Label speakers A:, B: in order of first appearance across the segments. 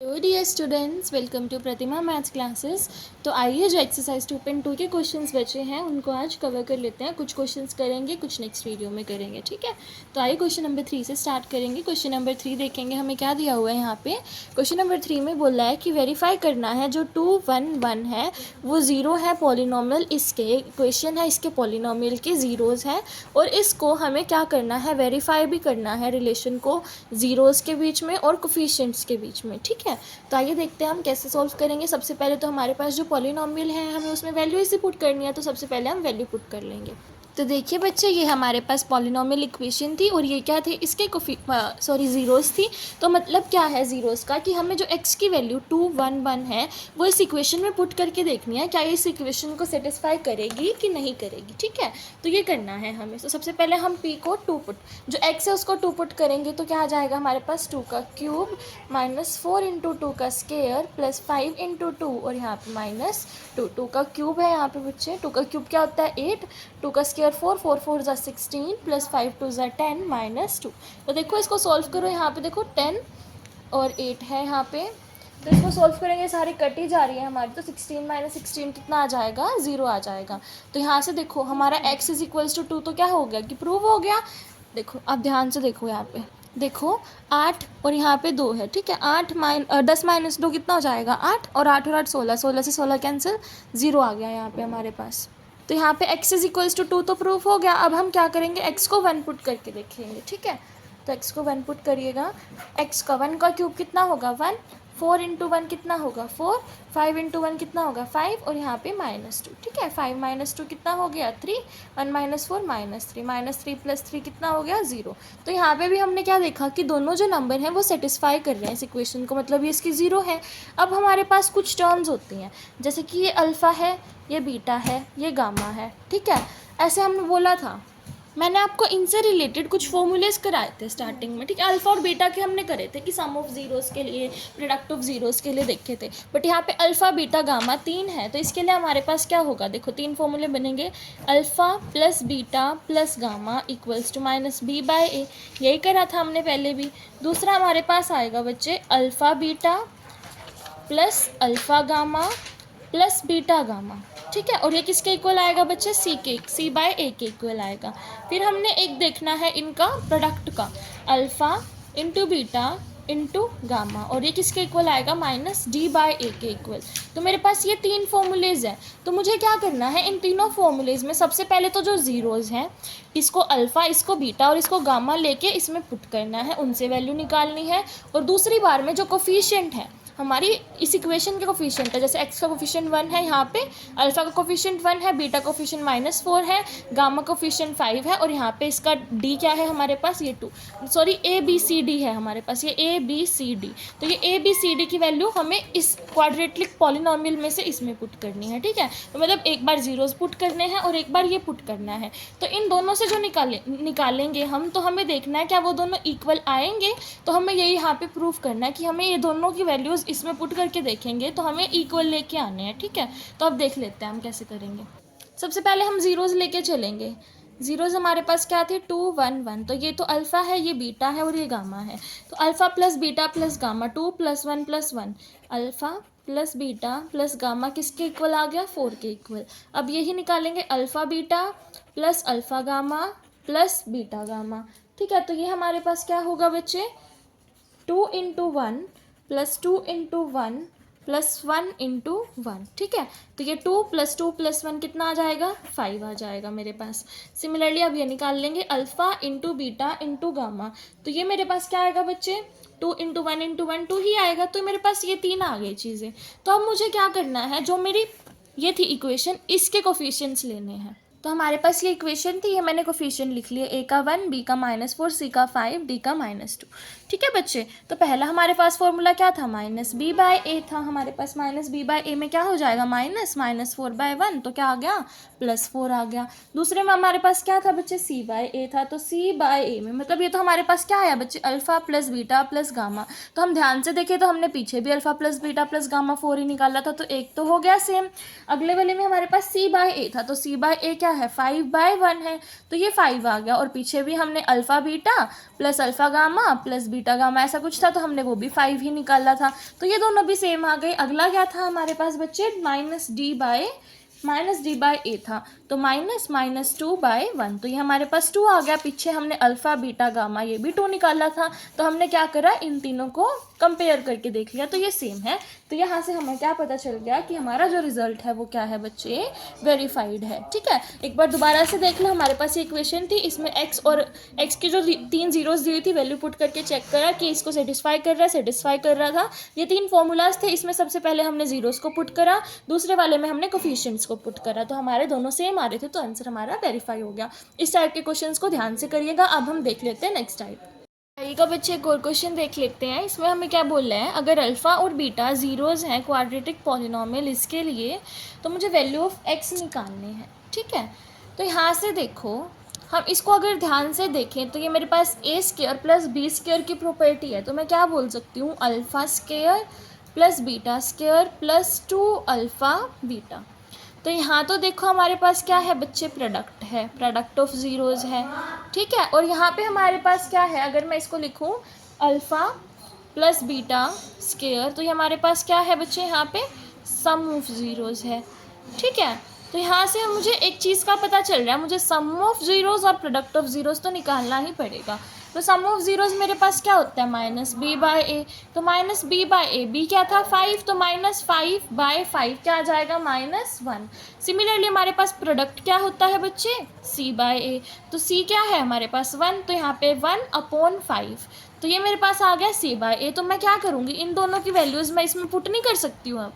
A: Hello dear students, welcome to Pratima maths classes. तो आइए जो एक्सरसाइज 2.2 के क्वेश्चंस बचे हैं उनको आज कवर कर लेते हैं। कुछ क्वेश्चंस करेंगे, कुछ नेक्स्ट वीडियो में करेंगे, ठीक है। तो आइए क्वेश्चन नंबर 3 से स्टार्ट करेंगे। क्वेश्चन नंबर 3 देखेंगे हमें क्या दिया हुआ है यहाँ पे। क्वेश्चन नंबर 3 में बोला है कि वेरीफाई करना है जो 2, 1, 1 है वो ज़ीरो है पॉलिनॉमियल, इसके इक्वेशन है, इसके पॉलिनॉमियल के ज़ीरोज़ हैं और इसको हमें क्या करना है, वेरीफाई भी करना है रिलेशन को ज़ीरोज़ के बीच में और कोफिशिएंट्स के बीच में, ठीक है। तो आइए देखते हैं हम कैसे सॉल्व करेंगे। सबसे पहले तो हमारे पास जो पॉलिनॉमियल है हमें उसमें वैल्यू इसे पुट करनी है, तो सबसे पहले हम वैल्यू पुट कर लेंगे। तो देखिए बच्चे, ये हमारे पास पॉलिनॉमियल इक्वेशन थी और ये क्या थे, इसके ज़ीरोज़ थी। तो मतलब क्या है ज़ीरोज़ का, कि हमें जो x की वैल्यू 2, 1, 1 है वो इस इक्वेशन में पुट करके देखनी है क्या ये इस इक्वेशन को सेटिस्फाई करेगी कि नहीं करेगी, ठीक है। तो ये करना है हमें। तो सबसे पहले हम p को 2 पुट, जो x है उसको 2 पुट करेंगे तो क्या आ जाएगा हमारे पास 2 का क्यूब माइनस 4 इंटू 2 का स्केयर प्लस 5 इंटू 2 और यहाँ पे माइनस 2 का क्यूब है यहाँ पे बच्चे। 2 का क्यूब क्या होता है 8, 2 का स्केयर 4, 4 4 ज़ा 16 प्लस 5 2 ज़ा 10 माइनस 2। तो देखो इसको सॉल्व करो, यहाँ पे देखो 10 और 8 है यहाँ पे, तो इसको सॉल्व करेंगे सारी कट ही जा रही है हमारी। तो 16 माइनस 16 कितना आ जाएगा, 0 आ जाएगा। तो यहाँ से देखो हमारा x इज इक्वल्स टू 2 तो क्या हो गया कि प्रूव हो गया। देखो अब ध्यान से देखो यहाँ पे, देखो 8 और यहाँ पे 2 है, ठीक है। 10 माइनस 2 कितना हो जाएगा 8, और 8 और 8 16, 16 से 16 कैंसिल, 0 आ गया यहाँ पे हमारे पास। तो यहाँ पे x इज इक्वल्स टू 2 तो प्रूफ हो गया। अब हम क्या करेंगे, x को 1 पुट करके देखेंगे, ठीक है। तो x को 1 पुट करिएगा। x का 1 का क्यूब कितना होगा 1, 4 इंटू 1 कितना होगा 4, 5 इंटू 1 कितना होगा 5 और यहाँ पे -2, ठीक है। 5 माइनस 2 कितना हो गया 3, 1 माइनस 4 -3, -3 प्लस 3 कितना हो गया 0। तो यहाँ पे भी हमने क्या देखा कि दोनों जो नंबर हैं वो सेटिस्फाई कर रहे हैं इस इक्वेशन को, मतलब ये इसकी 0 है। अब हमारे पास कुछ टर्म्स होती हैं, जैसे कि ये अल्फ़ा है, ये बीटा है, ये गामा है, ठीक है। ऐसे हमने बोला था, मैंने आपको इनसे रिलेटेड कुछ फॉर्मूलेस कराए थे स्टार्टिंग में, ठीक है। अल्फ़ा और बीटा के हमने करे थे कि सम ऑफ ज़ीरोज़ के लिए, प्रोडक्ट ऑफ ज़ीरोज़ के लिए देखे थे। बट यहाँ पे अल्फ़ा बीटा गामा 3 है, तो इसके लिए हमारे पास क्या होगा, देखो 3 फॉर्मूले बनेंगे। Alpha plus beta plus gamma equals to minus B by A, यही करा था हमने पहले भी। दूसरा हमारे पास आएगा बच्चे alpha beta plus alpha gamma plus beta gamma, ठीक है। और ये किसके इक्वल आएगा बच्चे, सी बाय ए के इक्वल आएगा। फिर हमने एक देखना है इनका प्रोडक्ट का, alpha into beta into gamma, और ये किसके इक्वल आएगा माइनस डी बाय ए के इक्वल। तो मेरे पास ये 3 फॉर्मूलेज़ हैं। तो मुझे क्या करना है, इन तीनों फॉर्मूलेज़ में सबसे पहले तो जो ज़ीरोज़ हैं, इसको अल्फ़ा, इसको बीटा और इसको गामा लेके इसमें पुट करना है, उनसे वैल्यू निकालनी है। और दूसरी बार में जो कोफिशिएंट है हमारी इस इक्वेशन के कोफिशिएंट है, जैसे x का कोफिशिएंट 1 है, यहाँ पे अल्फ़ा का कोफिशिएंट 1 है, बीटा कोफिशिएंट -4 है, गामा कोफिशिएंट 5 है, और यहाँ पे इसका d क्या है हमारे पास, ये 2, सॉरी ABCD है हमारे पास, ये ABCD। तो ये ABCD की वैल्यू हमें इस क्वाड्रेटिक पॉलिनॉमियल में से इसमें पुट करनी है, ठीक है। तो मतलब एक बार ज़ीरोज़ पुट करने हैं और एक बार ये पुट करना है। तो इन दोनों से जो निकालेंगे हम, तो हमें देखना है क्या वो दोनों इक्वल आएंगे। तो हमें यही यहाँ पे प्रूफ करना है कि हमें ये दोनों की वैल्यूज़ इसमें पुट करके देखेंगे तो हमें इक्वल लेके आने हैं, ठीक है। तो अब देख लेते हैं हम कैसे करेंगे। सबसे पहले हम ज़ीरोज़ लेके चलेंगे। ज़ीरोज़ हमारे पास क्या थे 2, 1, 1, तो ये तो अल्फ़ा है, ये बीटा है और ये गामा है। तो alpha plus beta plus gamma 2 + 1 + 1, alpha plus beta plus gamma किसके इक्वल आ गया 4 के इक्वल। अब यही निकालेंगे alpha beta plus alpha gamma plus beta gamma, ठीक है। तो ये हमारे पास क्या होगा बच्चे, 2 × 1 + 2 × 1 + 1 × 1, ठीक है। तो ये 2 + 2 + 1 कितना आ जाएगा 5 आ जाएगा मेरे पास। सिमिलरली अब ये निकाल लेंगे alpha into beta into gamma, तो ये मेरे पास क्या आएगा बच्चे 2 × 1 × 1 2 ही आएगा। तो मेरे पास ये 3 आ गई चीज़ें। तो अब मुझे क्या करना है, जो मेरी ये थी इक्वेशन, इसके कोफिशिएंट्स लेने हैं। तो हमारे पास ये इक्वेशन थी, ये मैंने कोफिशिएंट लिख लिए, a का 1, b का -4, c का 5, d का -2, ठीक है बच्चे। तो पहला हमारे पास फॉर्मूला क्या था, -b/a था। हमारे पास -b/a में क्या हो जाएगा, -4/1, तो क्या आ गया +4 आ गया। दूसरे में हमारे पास क्या था बच्चे, c/a था। तो c/a में मतलब ये तो हमारे पास क्या आया बच्चे, alpha plus beta plus gamma. तो हम ध्यान से देखें तो हमने पीछे भी alpha plus beta plus gamma 4 ही निकाला था, तो एक तो हो गया सेम। अगले वाले में हमारे पास c/a था, तो c/a क्या है 5/1 है, तो ये 5 आ गया। और पीछे भी हमने alpha beta plus alpha gamma plus beta gamma ऐसा कुछ था, तो हमने वो भी 5 ही निकाला था, तो ये दोनों भी सेम आ गए। अगला क्या था हमारे पास बच्चे, माइनस डी बाय ए था, तो -(-2/1), तो ये हमारे पास 2 आ गया। पीछे हमने अल्फ़ा बीटा गामा ये भी 2 निकाला था, तो हमने क्या करा, इन तीनों को कंपेयर करके देख लिया, तो ये सेम है। तो यहाँ से हमें क्या पता चल गया कि हमारा जो रिजल्ट है वो क्या है बच्चे, वेरीफाइड है। ठीक है, एक बार दोबारा से देख लो, हमारे पास ये इक्वेशन थी, इसमें x और x की जो 3 जीरोस दी हुई थी, वैल्यू पुट करके चेक करा कि इसको सेटिस्फाई कर रहा था। ये 3 फॉर्मूलाज थे, इसमें सबसे पहले हमने जीरोस को पुट करा, दूसरे वाले में हमने कोफिशिएंट्स को पुट करा, तो हमारे दोनों सेम आ रहे थे, तो आंसर हमारा वेरीफाई हो गया। इस टाइप के क्वेश्चंस को ध्यान से करिएगा। अब हम देख लेते हैं नेक्स्ट टाइप। आइएगा बच्चे, एक और क्वेश्चन देख लेते हैं। इसमें हमें क्या बोल रहा है, अगर अल्फ़ा और बीटा जीरोज़ हैं क्वाड्रेटिक पॉलिनॉमियल इसके लिए, तो मुझे वैल्यू ऑफ एक्स निकालने हैं। ठीक है, तो यहाँ से देखो, हम इसको अगर ध्यान से देखें तो ये मेरे पास ए स्क्वायर प्लस बी स्क्वायर की प्रॉपर्टी है, तो मैं क्या बोल सकती हूँ, alpha square plus beta square plus 2 alpha beta. तो यहाँ तो देखो हमारे पास क्या है बच्चे, प्रोडक्ट है, प्रोडक्ट ऑफ ज़ीरोज़ है। ठीक है, और यहाँ पे हमारे पास क्या है, अगर मैं इसको लिखूँ अल्फ़ा प्लस बीटा स्क्वायर, तो ये हमारे पास क्या है बच्चे, यहाँ पे सम ऑफ ज़ीरोज़ है। ठीक है, तो यहाँ से मुझे एक चीज़ का पता चल रहा है, मुझे सम ऑफ ज़ीरोज़ और प्रोडक्ट ऑफ ज़ीरोज़ तो निकालना ही पड़ेगा। तो सम ऑफ ज़ीरोज़ मेरे पास क्या होता है, -b/a, तो -b/a, b क्या था 5, तो -5/5 क्या आ जाएगा, -1। सिमिलरली हमारे पास प्रोडक्ट क्या होता है बच्चे, c/a, तो c क्या है हमारे पास 1, तो यहाँ पे 1/5, तो ये मेरे पास आ गया c/a। तो मैं क्या करूँगी, इन दोनों की वैल्यूज़ मैं इसमें पुट नहीं कर सकती हूँ अब।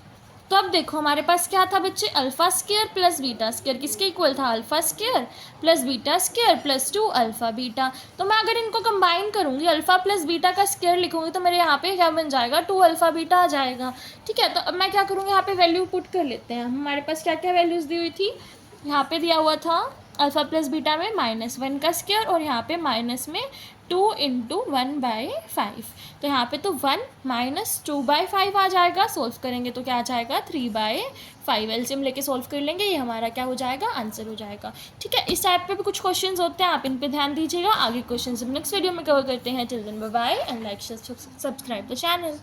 A: तो अब देखो हमारे पास क्या था बच्चे, alpha square plus beta square किसके इक्वल था, alpha square plus beta square plus 2 alpha beta. तो मैं अगर इनको कंबाइन करूँगी, अल्फ़ा प्लस बीटा का स्क्वायर लिखूँगी, तो मेरे यहाँ पे क्या बन जाएगा, 2 अल्फ़ा बीटा आ जाएगा। ठीक है, तो अब मैं क्या करूँगी, यहाँ पे वैल्यू पुट कर लेते हैं। हमारे पास क्या क्या वैल्यूज़ दी हुई थी, यहाँ पे दिया हुआ था अल्फ़ा प्लस बीटा में -1 का स्क्वायर, और यहाँ पे माइनस में 2 × 1/5, तो यहाँ पे तो 1 - 2/5 आ जाएगा। सोल्व करेंगे तो क्या आ जाएगा, 3/5। एलसीएम लेके सोल्व कर लेंगे, ये हमारा क्या हो जाएगा, आंसर हो जाएगा। ठीक है, इस टाइप पे भी कुछ क्वेश्चंस होते हैं, आप इन पे ध्यान दीजिएगा। आगे क्वेश्चंस हम नेक्स्ट वीडियो में कवर करते हैं। Till then bye bye and like subscribe the channel.